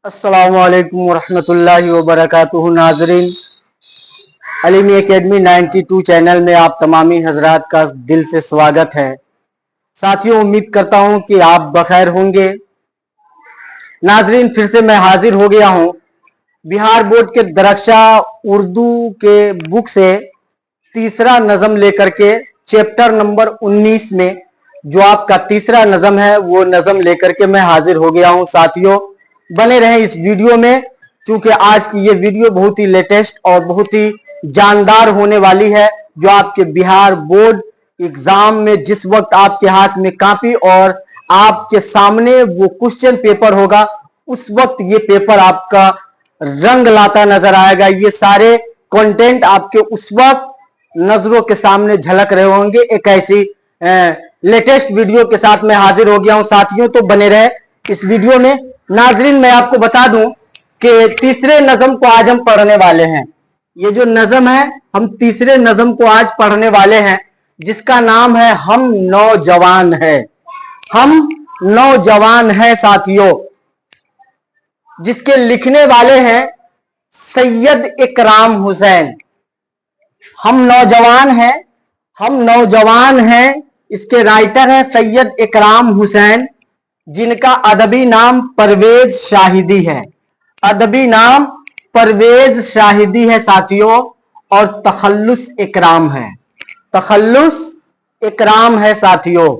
अस्सलामुअलैकुम वरहमतुल्लाहि वबरकातुहू। नाजरीन, अलीमी एकेडमी 92 चैनल में आप तमामी हजरात का दिल से स्वागत है। साथियों, उम्मीद करता हूं कि आप बखैर होंगे। नाजरीन, फिर से मैं हाजिर हो गया हूं बिहार बोर्ड के दरक्षा उर्दू के बुक से तीसरा नज़म लेकर के चैप्टर नंबर 19 में जो आपका तीसरा नज़म है वो नज़म लेकर के मैं हाजिर हो गया हूं। साथियों, बने रहें इस वीडियो में, क्योंकि आज की ये वीडियो बहुत ही लेटेस्ट और बहुत ही जानदार होने वाली है। जो आपके बिहार बोर्ड एग्जाम में जिस वक्त आपके हाथ में कॉपी और आपके सामने वो क्वेश्चन पेपर होगा, उस वक्त ये पेपर आपका रंग लाता नजर आएगा। ये सारे कंटेंट आपके उस वक्त नजरों के सामने झलक रहे होंगे। एक ऐसी लेटेस्ट वीडियो के साथ मैं हाजिर हो गया हूं। साथियों, तो बने रहे इस वीडियो में। नाजरीन, मैं आपको बता दूं कि तीसरे नज़म को आज हम पढ़ने वाले हैं। ये जो नज़म है, हम तीसरे नज़म को आज पढ़ने वाले हैं, जिसका नाम है हम नौजवान है। हम नौजवान है साथियों, जिसके लिखने वाले हैं सैयद इकराम हुसैन। हम नौजवान हैं, हम नौजवान हैं, इसके राइटर हैं सैयद इकराम हुसैन, जिनका अदबी नाम परवेज शाहिदी है। अदबी नाम परवेज शाहिदी है साथियों, और तखल्लुस इकराम है। तखल्लुस इकराम है साथियों।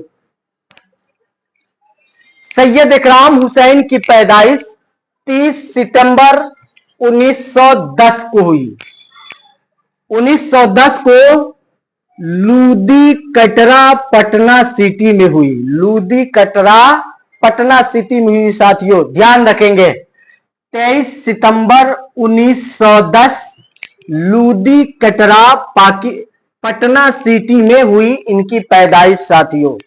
सैयद इकराम हुसैन की पैदाइश 30 सितंबर 1910 को हुई। 1910 को लूदी कटरा पटना सिटी में हुई। लूदी कटरा पटना सिटी में हुई साथियों, ध्यान रखेंगे। 23 सितंबर 1910 लूदी कटरा पटना सिटी में हुई इनकी पैदाइश साथियों।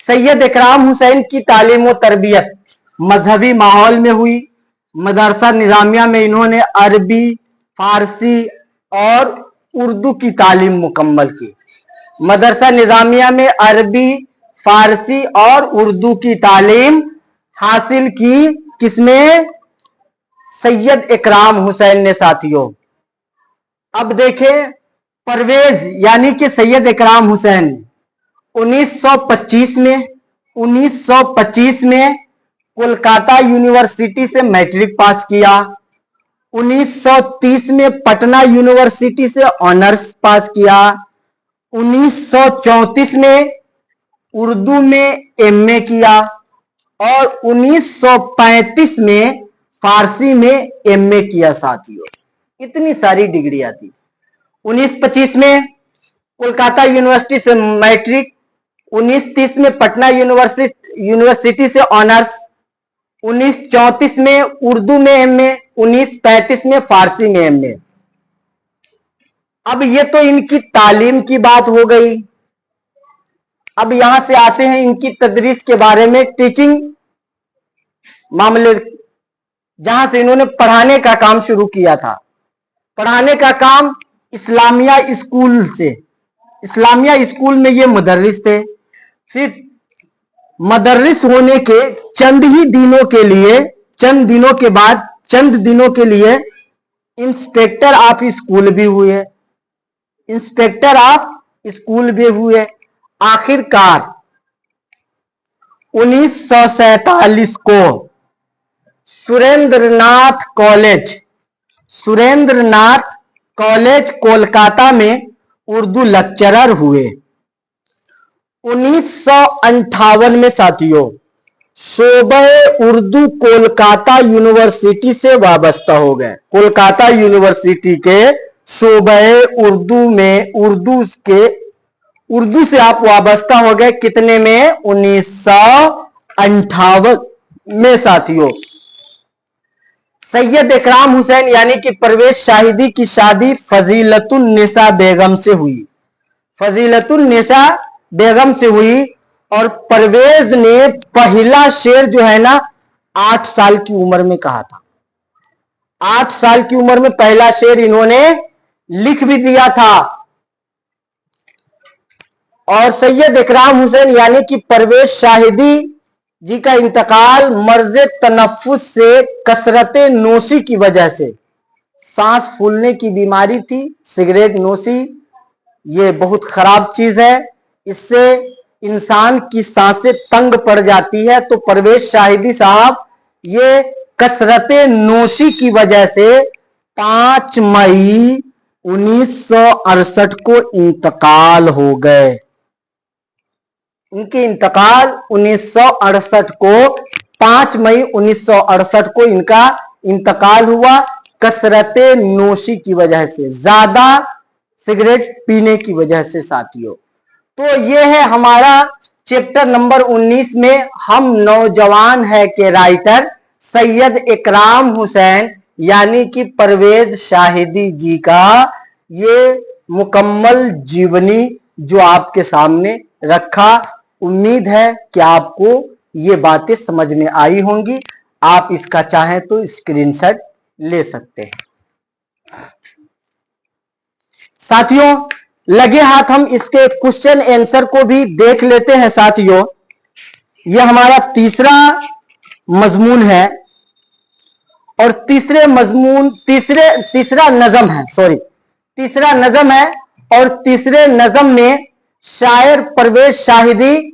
सैयद इकराम हुसैन की तालीम और तरबियत मजहबी माहौल में हुई। मदरसा निजामिया में इन्होंने अरबी, फारसी और उर्दू की तालीम मुकम्मल की। मदरसा निजामिया में अरबी, फारसी और उर्दू की तालीम हासिल की किसने? सैयद इकराम हुसैन ने साथियों। अब देखें, परवेज यानी कि सैयद इकराम हुसैन 1925 में कोलकाता यूनिवर्सिटी से मैट्रिक पास किया। 1930 में पटना यूनिवर्सिटी से ऑनर्स पास किया। 1934 में उर्दू में एमए किया और 1935 में फारसी में एमए किया साथियों। इतनी सारी डिग्रियां थी। 1925 में कोलकाता यूनिवर्सिटी से मैट्रिक, 1930 में पटना यूनिवर्सिटी से ऑनर्स, 1934 में उर्दू में एमए, 1935 में फारसी में एमए। अब ये तो इनकी तालीम की बात हो गई। अब यहां से आते हैं इनकी तदरीस के बारे में, टीचिंग मामले, जहां से इन्होंने पढ़ाने का काम शुरू किया था। पढ़ाने का काम इस्लामिया स्कूल से। इस्लामिया स्कूल में ये मुदर्रिस थे। फिर मुदर्रिस होने के चंद दिनों के लिए इंस्पेक्टर ऑफ स्कूल भी हुए। इंस्पेक्टर ऑफ स्कूल भी हुए। आखिरकार 1947 को सुरेंद्रनाथ कॉलेज कोलकाता में उर्दू लेक्चरर हुए। 1958 में साथियों शोबे उर्दू कोलकाता यूनिवर्सिटी से वाबस्ता हो गए। कोलकाता यूनिवर्सिटी के शोबे उर्दू में उर्दू से आप वाबस्ता हो गए। कितने में? 1958 में साथियों। सैयद इकराम हुसैन यानी कि परवेज शाहिदी की शादी फजीलतुन्निसा बेगम से हुई। फजीलतुन्निसा बेगम से हुई। और परवेज ने पहला शेर जो है ना 8 साल की उम्र में कहा था। 8 साल की उम्र में पहला शेर इन्होंने लिख भी दिया था। और सैयद इकराम हुसैन यानी कि परवेज शाहिदी जी का इंतकाल मर्ज तनफ्फुस से कसरत नोशी की वजह से, सांस फूलने की बीमारी थी। सिगरेट नोशी ये बहुत खराब चीज है, इससे इंसान की सांसें तंग पड़ जाती है। तो परवेज शाहिदी साहब ये कसरत नोशी की वजह से 5 मई 1968 को इंतकाल हो गए। इनके इंतकाल 1968 को 5 मई 1968 को इनका इंतकाल हुआ कसरत नोशी की वजह से, ज्यादा सिगरेट पीने की वजह से साथियों। तो ये है हमारा चैप्टर नंबर 19 में हम नौजवान है के राइटर सैयद इकराम हुसैन यानी कि परवेज शाहिदी जी का ये मुकम्मल जीवनी जो आपके सामने रखा। उम्मीद है कि आपको ये बातें समझ में आई होंगी। आप इसका चाहें तो स्क्रीनशॉट ले सकते हैं। साथियों लगे हाथ हम इसके क्वेश्चन आंसर को भी देख लेते हैं। साथियों यह हमारा तीसरा मजमून है और तीसरा नज़म है, तीसरा नज़म है। और तीसरे नज़म में शायर परवेज शाहिदी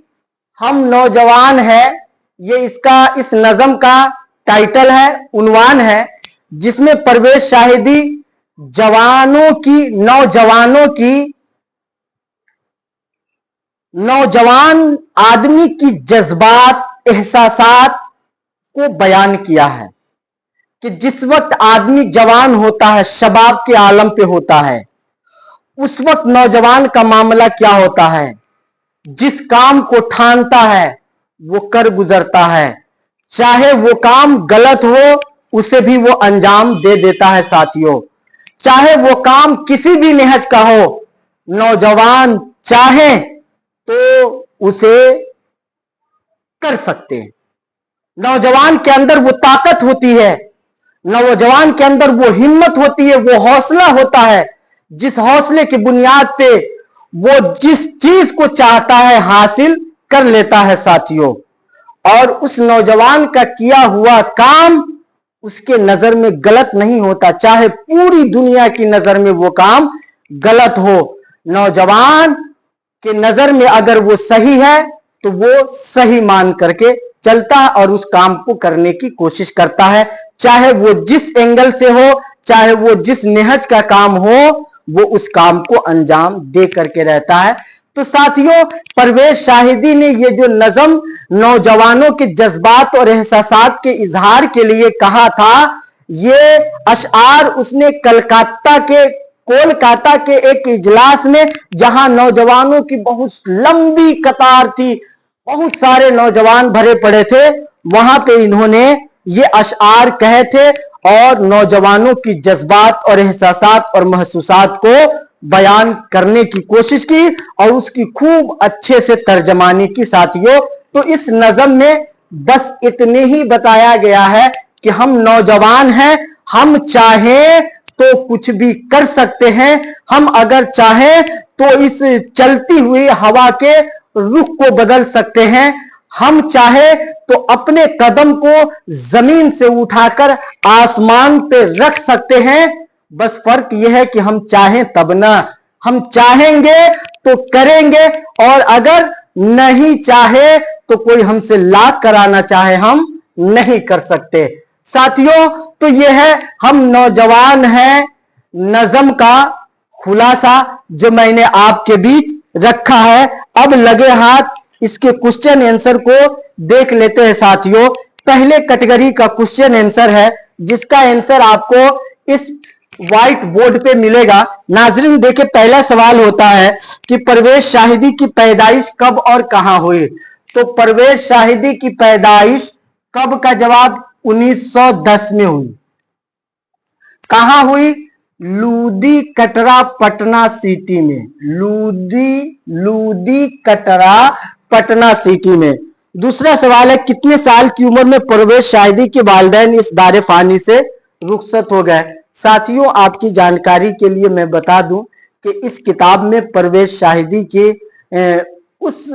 हम नौजवान है, ये इस नज़म का टाइटल है, उन्वान है, जिसमें परवेज शाहिदी नौजवान आदमी की जज्बात एहसासात को बयान किया है कि जिस वक्त आदमी जवान होता है, शबाब के आलम पे होता है, उस वक्त नौजवान का मामला क्या होता है। जिस काम को ठानता है वो कर गुजरता है, चाहे वो काम गलत हो उसे भी वो अंजाम दे देता है। साथियों चाहे वो काम किसी भी निहज का हो, नौजवान चाहे तो उसे कर सकते हैं। नौजवान के अंदर वो ताकत होती है, नौजवान के अंदर वो हिम्मत होती है, वो हौसला होता है, जिस हौसले की बुनियाद पे वो जिस चीज को चाहता है हासिल कर लेता है। साथियों और उस नौजवान का किया हुआ काम उसके नजर में गलत नहीं होता, चाहे पूरी दुनिया की नजर में वो काम गलत हो। नौजवान के नजर में अगर वो सही है तो वो सही मान करके चलता है और उस काम को करने की कोशिश करता है, चाहे वो जिस एंगल से हो, चाहे वो जिस निहज का काम हो, वो उस काम को अंजाम दे करके रहता है। तो साथियों परवेज शाहिदी ने ये जो नज़म नौजवानों के जज्बात और एहसासात के इजहार के लिए कहा था, ये अशआर उसने कोलकाता के एक इजलास में, जहां नौजवानों की बहुत लंबी कतार थी, बहुत सारे नौजवान भरे पड़े थे, वहां पे इन्होंने ये अशआर कहे थे और नौजवानों की जज्बात और एहसासात और महसूसात को बयान करने की कोशिश की और उसकी खूब अच्छे से तर्जमानी की। साथियों तो इस नज़म में बस इतने ही बताया गया है कि हम नौजवान हैं, हम चाहें तो कुछ भी कर सकते हैं, हम अगर चाहें तो इस चलती हुई हवा के रुख को बदल सकते हैं, हम चाहे तो अपने कदम को जमीन से उठाकर आसमान पे रख सकते हैं। बस फर्क यह है कि हम चाहें तब ना, हम चाहेंगे तो करेंगे और अगर नहीं चाहे तो कोई हमसे लाख कराना चाहे हम नहीं कर सकते। साथियों तो यह है हम नौजवान हैं नज़म का खुलासा जो मैंने आपके बीच रखा है। अब लगे हाथ इसके क्वेश्चन आंसर को देख लेते हैं। साथियों पहले कैटेगरी का क्वेश्चन आंसर है जिसका आंसर आपको इस व्हाइट बोर्ड पे मिलेगा। नाजरीन देखिए पहला सवाल होता है कि परवेज शाहिदी की पैदाइश कब और कहां हुई। तो परवेज शाहिदी की पैदाइश कब का जवाब 1910 में हुई। कहां हुई? लूदी कटरा पटना सिटी में, लूदी कटरा पटना सिटी में। दूसरा सवाल है कितने साल की उम्र में परवेज शाहिदी के वालिदैन इस दारे फानी से रुखसत हो गए। साथियों आपकी जानकारी के लिए मैं बता दूं कि इस किताब में परवेज शाहिदी के उस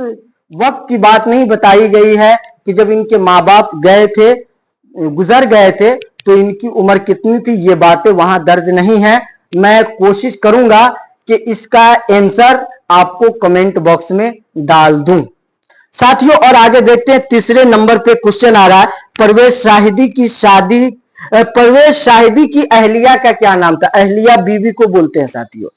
वक्त की बात नहीं बताई गई है कि जब इनके माँ बाप गए थे, गुजर गए थे, तो इनकी उम्र कितनी थी, ये बातें वहां दर्ज नहीं है। मैं कोशिश करूंगा कि इसका आंसर आपको कमेंट बॉक्स में डाल दूं साथियों। और आगे देखते हैं, तीसरे नंबर पे क्वेश्चन आ रहा है, परवेज शाहिदी की अहलिया का क्या नाम था? अहलिया बीवी को बोलते हैं साथियों,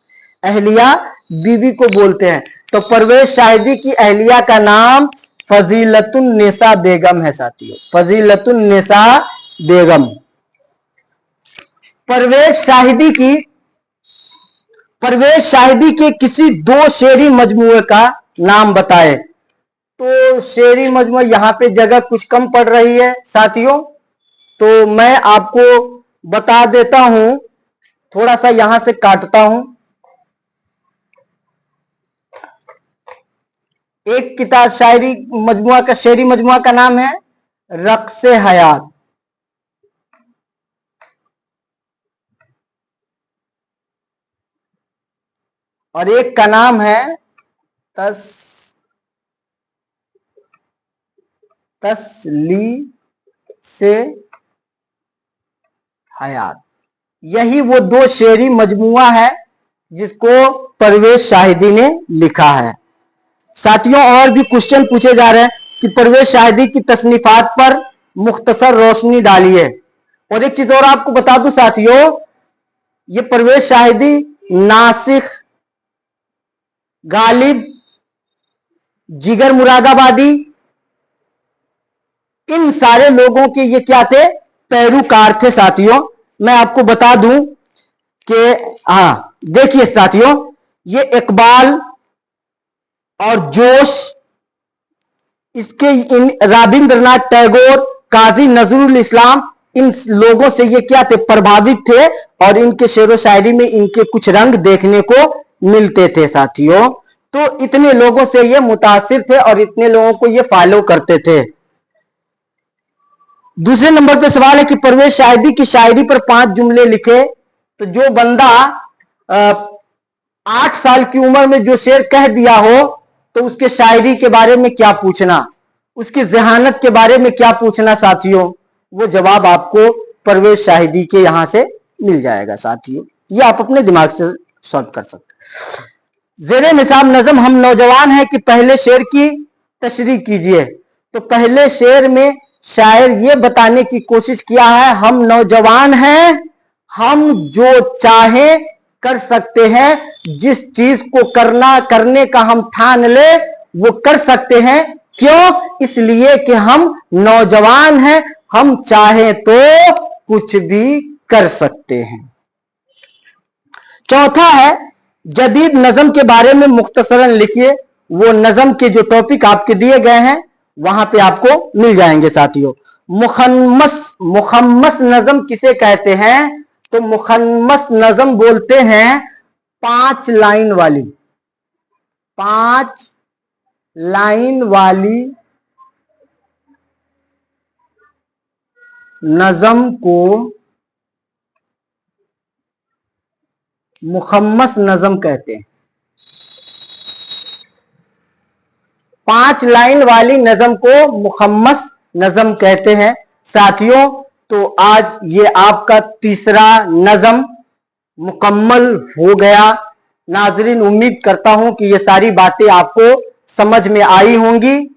अहलिया बीवी को बोलते हैं। तो परवेज शाहिदी की अहलिया का नाम फजीलतुन्निसा बेगम है साथियों, फजीलतुन्निसा बेगम। परवेज शाहिदी के किसी दो शेरी मजमूए का नाम बताए। तो शेरी मजमूआ, यहां पे जगह कुछ कम पड़ रही है साथियों, तो मैं आपको बता देता हूं, थोड़ा सा यहां से काटता हूं। एक किताब शायरी मजमुआ का, शेरी मजमुआ का नाम है रक्से हयात, और एक का नाम है तसली से हयात। यही वो दो शेरी मजमुआ है जिसको परवेज शाहिदी ने लिखा है साथियों। और भी क्वेश्चन पूछे जा रहे हैं कि परवेज शाहिदी की तसनीफात पर मुख्तसर रोशनी डालिए। और एक चीज और आपको बता दूं साथियों, ये परवेज शाहिदी, नासिख, गालिब, जिगर मुरादाबादी, इन सारे लोगों के ये क्या थे? पैरोकार थे साथियों। मैं आपको बता दूं कि देखिए साथियों, ये इकबाल और जोश, इसके इन रविंद्रनाथ टैगोर, काजी नजरुल इस्लाम, इन लोगों से ये क्या थे? प्रभावित थे, और इनके शेरो शायरी में इनके कुछ रंग देखने को मिलते थे साथियों। तो इतने लोगों से ये मुतासिर थे और इतने लोगों को ये फॉलो करते थे। दूसरे नंबर पे सवाल है कि परवेज शाहिदी की शायरी पर 5 जुमले लिखे। तो जो बंदा 8 साल की उम्र में जो शेर कह दिया हो, तो उसके शायरी के बारे में क्या पूछना, उसकी जहानत के बारे में क्या पूछना साथियों, वो जवाब आपको परवेज शाहिदी के यहां से मिल जाएगा साथियों। ये आप अपने दिमाग से सॉल्व कर सकते। जेरे निसाब नज़म हम नौजवान हैं कि पहले शेर की तशरीह कीजिए। तो पहले शेर में शायर ये बताने की कोशिश किया है, हम नौजवान हैं, हम जो चाहे कर सकते हैं, जिस चीज को करने का हम ठान ले वो कर सकते हैं। क्यों? इसलिए कि हम नौजवान हैं, हम चाहे तो कुछ भी कर सकते हैं। चौथा है, जदीद नज़म के बारे में मुख्तसरन लिखिए। वो नज़म के जो टॉपिक आपके दिए गए हैं वहां पे आपको मिल जाएंगे साथियों। मुखम्मस नज़म किसे कहते हैं? तो मुखम्मस नज़म बोलते हैं 5 लाइन वाली, 5 लाइन वाली नज़म को मुखम्मस नज़म कहते हैं। 5 लाइन वाली नज़म को मुखम्मस नज़म कहते हैं साथियों। तो आज ये आपका तीसरा नज़म मुकम्मल हो गया। नाजरीन, उम्मीद करता हूं कि ये सारी बातें आपको समझ में आई होंगी।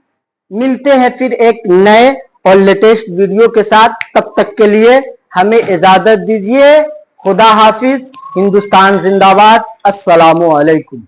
मिलते हैं फिर एक नए और लेटेस्ट वीडियो के साथ। तब तक के लिए हमें इजाजत दीजिए। खुदा हाफिज। हिंदुस्तान जिंदाबाद। अस्सलामु अलैकुम।